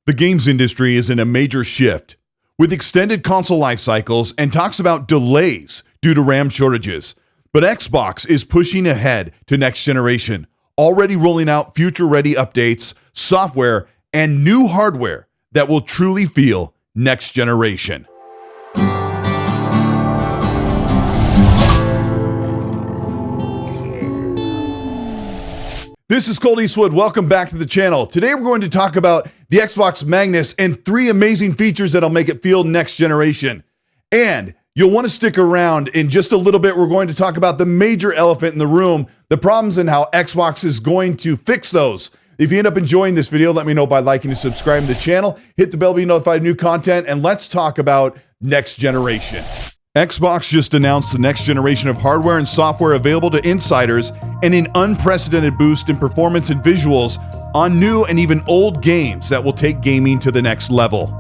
The games industry is in a major shift, with extended console life cycles and talks about delays due to RAM shortages. But Xbox is pushing ahead to next generation, already rolling out future-ready updates, software, and new hardware that will truly feel next generation. This is Colteastwood. Welcome back to the channel. Today we're going to talk about the Xbox Magnus and 3 amazing features that'll make it feel next generation. And you'll want to stick around. In just a little bit, we're going to talk about the major elephant in the room, the problems and how Xbox is going to fix those. If you end up enjoying this video, let me know by liking and subscribing to the channel. Hit the bell to be notified of new content, and let's talk about next generation. Xbox just announced the next generation of hardware and software available to insiders and an unprecedented boost in performance and visuals on new and even old games that will take gaming to the next level.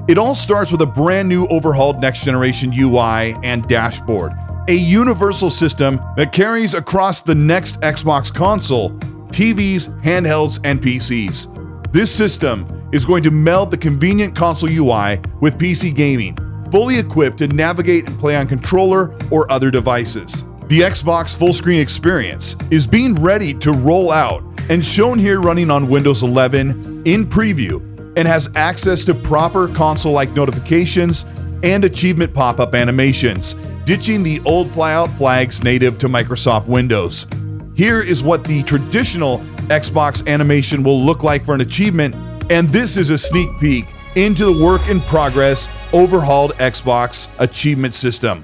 It all starts with a brand new overhauled next generation UI and dashboard, a universal system that carries across the next Xbox console, TVs, handhelds, and PCs. This system is going to meld the convenient console UI with PC gaming, fully equipped to navigate and play on controller or other devices. The Xbox full screen experience is being ready to roll out and shown here running on Windows 11 in preview and has access to proper console-like notifications and achievement pop-up animations, ditching the old flyout flags native to Microsoft Windows. Here is what the traditional Xbox animation will look like for an achievement, and this is a sneak peek into the work-in-progress overhauled Xbox achievement system.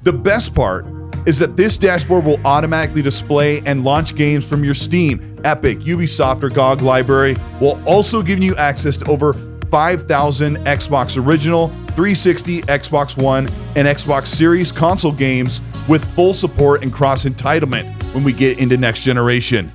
The best part is that this dashboard will automatically display and launch games from your Steam, Epic, Ubisoft, or GOG library, while also giving you access to over 5,000 Xbox Original, 360, Xbox One, and Xbox Series console games with full support and cross-entitlement when we get into next generation.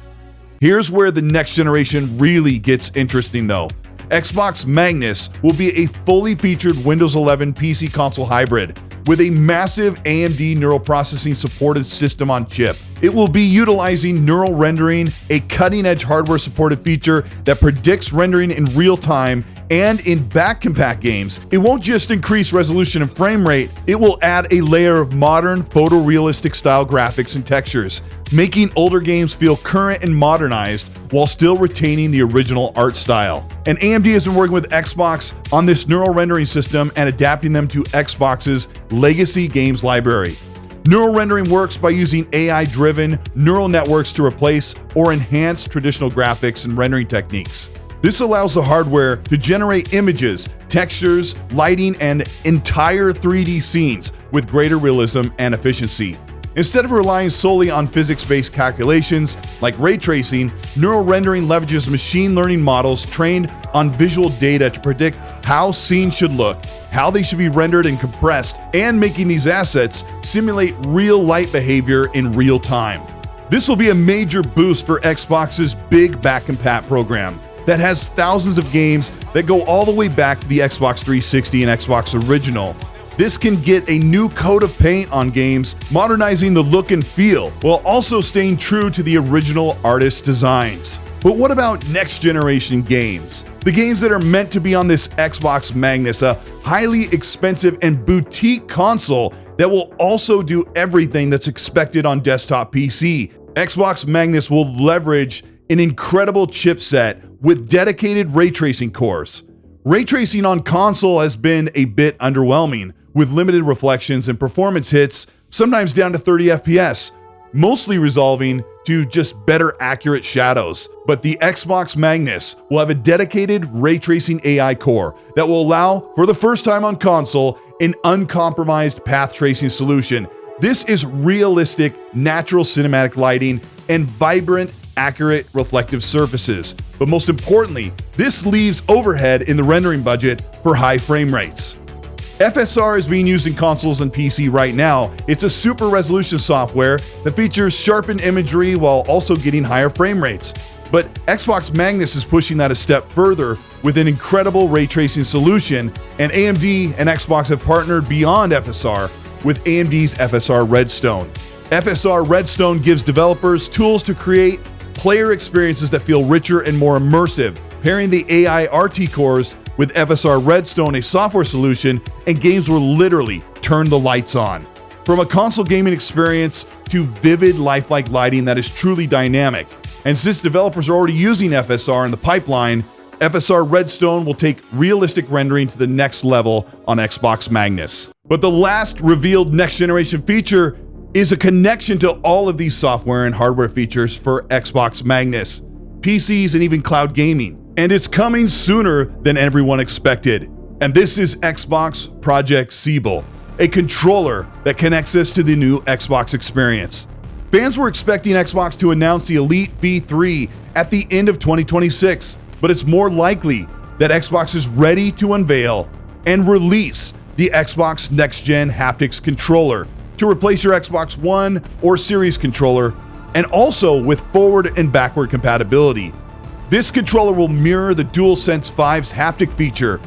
Here's where the next generation really gets interesting though. Xbox Magnus will be a fully featured Windows 11 PC console hybrid with a massive AMD neural processing supported system on chip. It will be utilizing neural rendering, a cutting-edge hardware supported feature that predicts rendering in real time, and in back-compat games, it won't just increase resolution and frame rate, it will add a layer of modern photorealistic style graphics and textures, making older games feel current and modernized while still retaining the original art style. And AMD has been working with Xbox on this neural rendering system and adapting them to Xbox's legacy games library. Neural rendering works by using AI-driven neural networks to replace or enhance traditional graphics and rendering techniques. This allows the hardware to generate images, textures, lighting, and entire 3D scenes with greater realism and efficiency. Instead of relying solely on physics-based calculations like ray tracing, neural rendering leverages machine learning models trained on visual data to predict how scenes should look, how they should be rendered and compressed, and making these assets simulate real light behavior in real time. This will be a major boost for Xbox's big back-compat program that has thousands of games that go all the way back to the Xbox 360 and Xbox Original. This can get a new coat of paint on games, modernizing the look and feel, while also staying true to the original artist's designs. But what about next generation games? The games that are meant to be on this Xbox Magnus, a highly expensive and boutique console that will also do everything that's expected on desktop PC. Xbox Magnus will leverage an incredible chipset with dedicated ray tracing cores. Ray tracing on console has been a bit underwhelming, with limited reflections and performance hits, sometimes down to 30 FPS, mostly resolving to just better accurate shadows. But the Xbox Magnus will have a dedicated ray tracing AI core that will allow, for the first time on console, an uncompromised path tracing solution. This is realistic, natural cinematic lighting and vibrant, accurate reflective surfaces. But most importantly, this leaves overhead in the rendering budget for high frame rates. FSR is being used in consoles and PC right now. It's a super resolution software that features sharpened imagery while also getting higher frame rates. But Xbox Magnus is pushing that a step further with an incredible ray tracing solution, and AMD and Xbox have partnered beyond FSR with AMD's FSR Redstone. FSR Redstone gives developers tools to create player experiences that feel richer and more immersive, pairing the AI RT cores with FSR Redstone, a software solution, and games will literally turn the lights on. From a console gaming experience to vivid, lifelike lighting that is truly dynamic. And since developers are already using FSR in the pipeline, FSR Redstone will take realistic rendering to the next level on Xbox Magnus. But the last revealed next-generation feature is a connection to all of these software and hardware features for Xbox Magnus, PCs, and even cloud gaming. And it's coming sooner than everyone expected. And this is Xbox Project Fable, a controller that connects us to the new Xbox experience. Fans were expecting Xbox to announce the Elite V3 at the end of 2026, but it's more likely that Xbox is ready to unveil and release the Xbox Next Gen Haptics controller to replace your Xbox One or Series controller, and also with forward and backward compatibility. This controller will mirror the DualSense 5's haptic feature,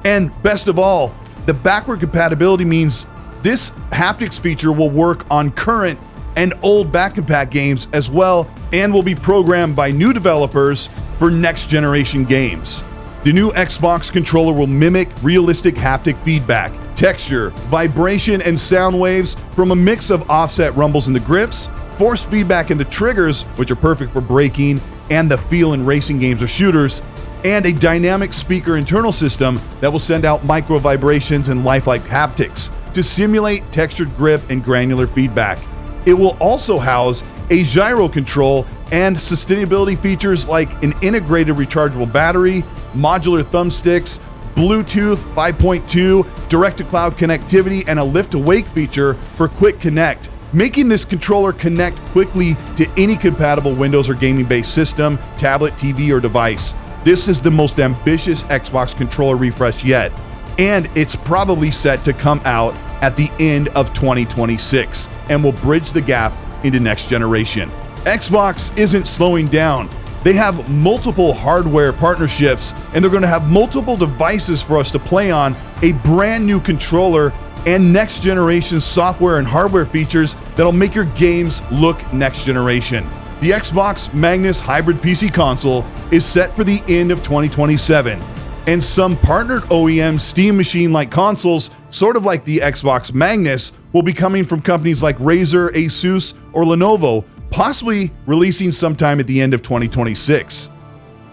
and best of all, the backward compatibility means this haptics feature will work on current and old back-compat games as well, and will be programmed by new developers for next-generation games. The new Xbox controller will mimic realistic haptic feedback, texture, vibration, and sound waves from a mix of offset rumbles in the grips, force feedback in the triggers, which are perfect for braking and the feel in racing games or shooters, and a dynamic speaker internal system that will send out micro vibrations and lifelike haptics to simulate textured grip and granular feedback. It will also house a gyro control and sustainability features like an integrated rechargeable battery, modular thumbsticks, Bluetooth 5.2, direct-to-cloud connectivity, and a lift-to-wake feature for quick connect, making this controller connect quickly to any compatible Windows or gaming-based system, tablet, TV, or device. This is the most ambitious Xbox controller refresh yet, and it's probably set to come out at the end of 2026 and will bridge the gap into next generation. Xbox isn't slowing down. They have multiple hardware partnerships, and they're going to have multiple devices for us to play on, a brand new controller, and next generation software and hardware features that'll make your games look next generation. The Xbox Magnus hybrid PC console is set for the end of 2027, and some partnered OEM Steam Machine-like consoles, sort of like the Xbox Magnus, will be coming from companies like Razer, Asus, or Lenovo, possibly releasing sometime at the end of 2026.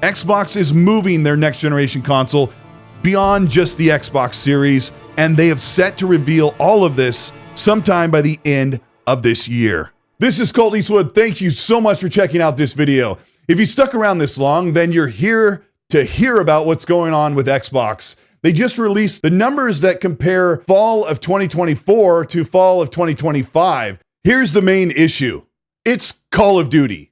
Xbox is moving their next generation console beyond just the Xbox Series, and they have set to reveal all of this sometime by the end of this year. This is Colteastwood. Thank you so much for checking out this video. If you stuck around this long, then you're here to hear about what's going on with Xbox. They just released the numbers that compare fall of 2024 to fall of 2025. Here's the main issue. It's Call of Duty.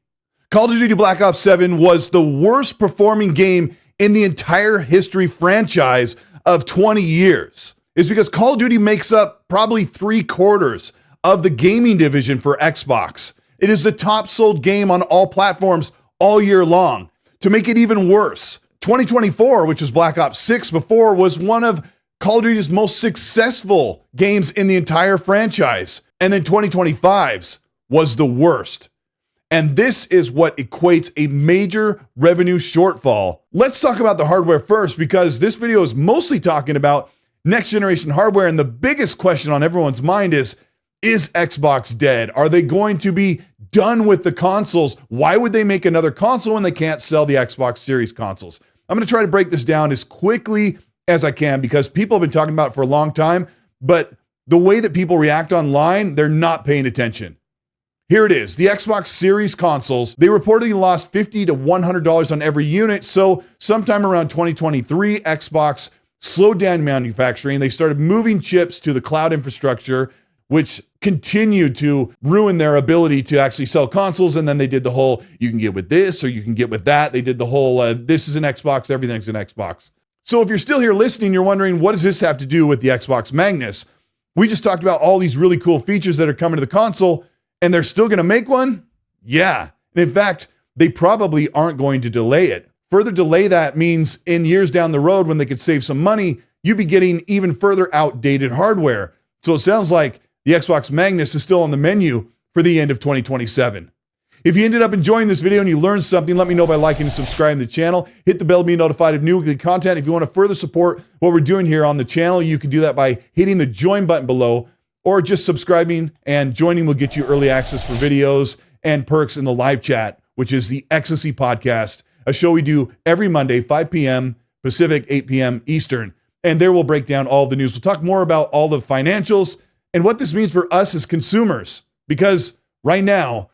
Call of Duty Black Ops 7 was the worst performing game in the entire history franchise of 20 years. It's because Call of Duty makes up probably 3/4 of the gaming division for Xbox. It is the top sold game on all platforms all year long. To make it even worse, 2024, which was Black Ops 6 before, was one of Call of Duty's most successful games in the entire franchise. And then 2025's was the worst. And this is what equates a major revenue shortfall. Let's talk about the hardware first, because this video is mostly talking about next generation hardware. And the biggest question on everyone's mind is Xbox dead? Are they going to be done with the consoles? Why would they make another console when they can't sell the Xbox Series consoles? I'm going to try to break this down as quickly as I can, because people have been talking about it for a long time, but the way that people react online, they're not paying attention. Here it is. The Xbox Series consoles, they reportedly lost $50 to $100 on every unit. So sometime around 2023, Xbox slowed down manufacturing. They started moving chips to the cloud infrastructure, which continued to ruin their ability to actually sell consoles. And then they did the whole, you can get with this or you can get with that. They did the whole, this is an Xbox, everything's an Xbox. So if you're still here listening, you're wondering, what does this have to do with the Xbox Magnus? We just talked about all these really cool features that are coming to the console, and they're still going to make one? Yeah. And in fact, they probably aren't going to delay it. Further delay that means in years down the road, when they could save some money, you'd be getting even further outdated hardware. So it sounds like the Xbox Magnus is still on the menu for the end of 2027. If you ended up enjoying this video and you learned something, let me know by liking and subscribing to the channel. Hit the bell to be notified of new weekly content. If you want to further support what we're doing here on the channel, you can do that by hitting the join button below, or just subscribing, and joining will get you early access for videos and perks in the live chat, which is the Excellency Podcast, a show we do every Monday, 5 p.m. Pacific, 8 p.m. Eastern. And there we'll break down all the news. We'll talk more about all the financials and what this means for us as consumers, because right now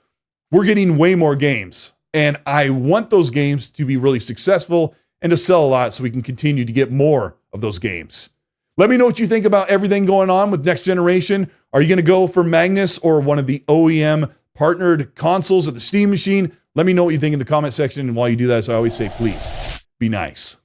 we're getting way more games, and I want those games to be really successful and to sell a lot so we can continue to get more of those games. Let me know what you think about everything going on with next generation. Are you going to go for Magnus or one of the OEM partnered consoles at the Steam machine? Let me know what you think in the comment section. And while you do that, as I always say, please be nice.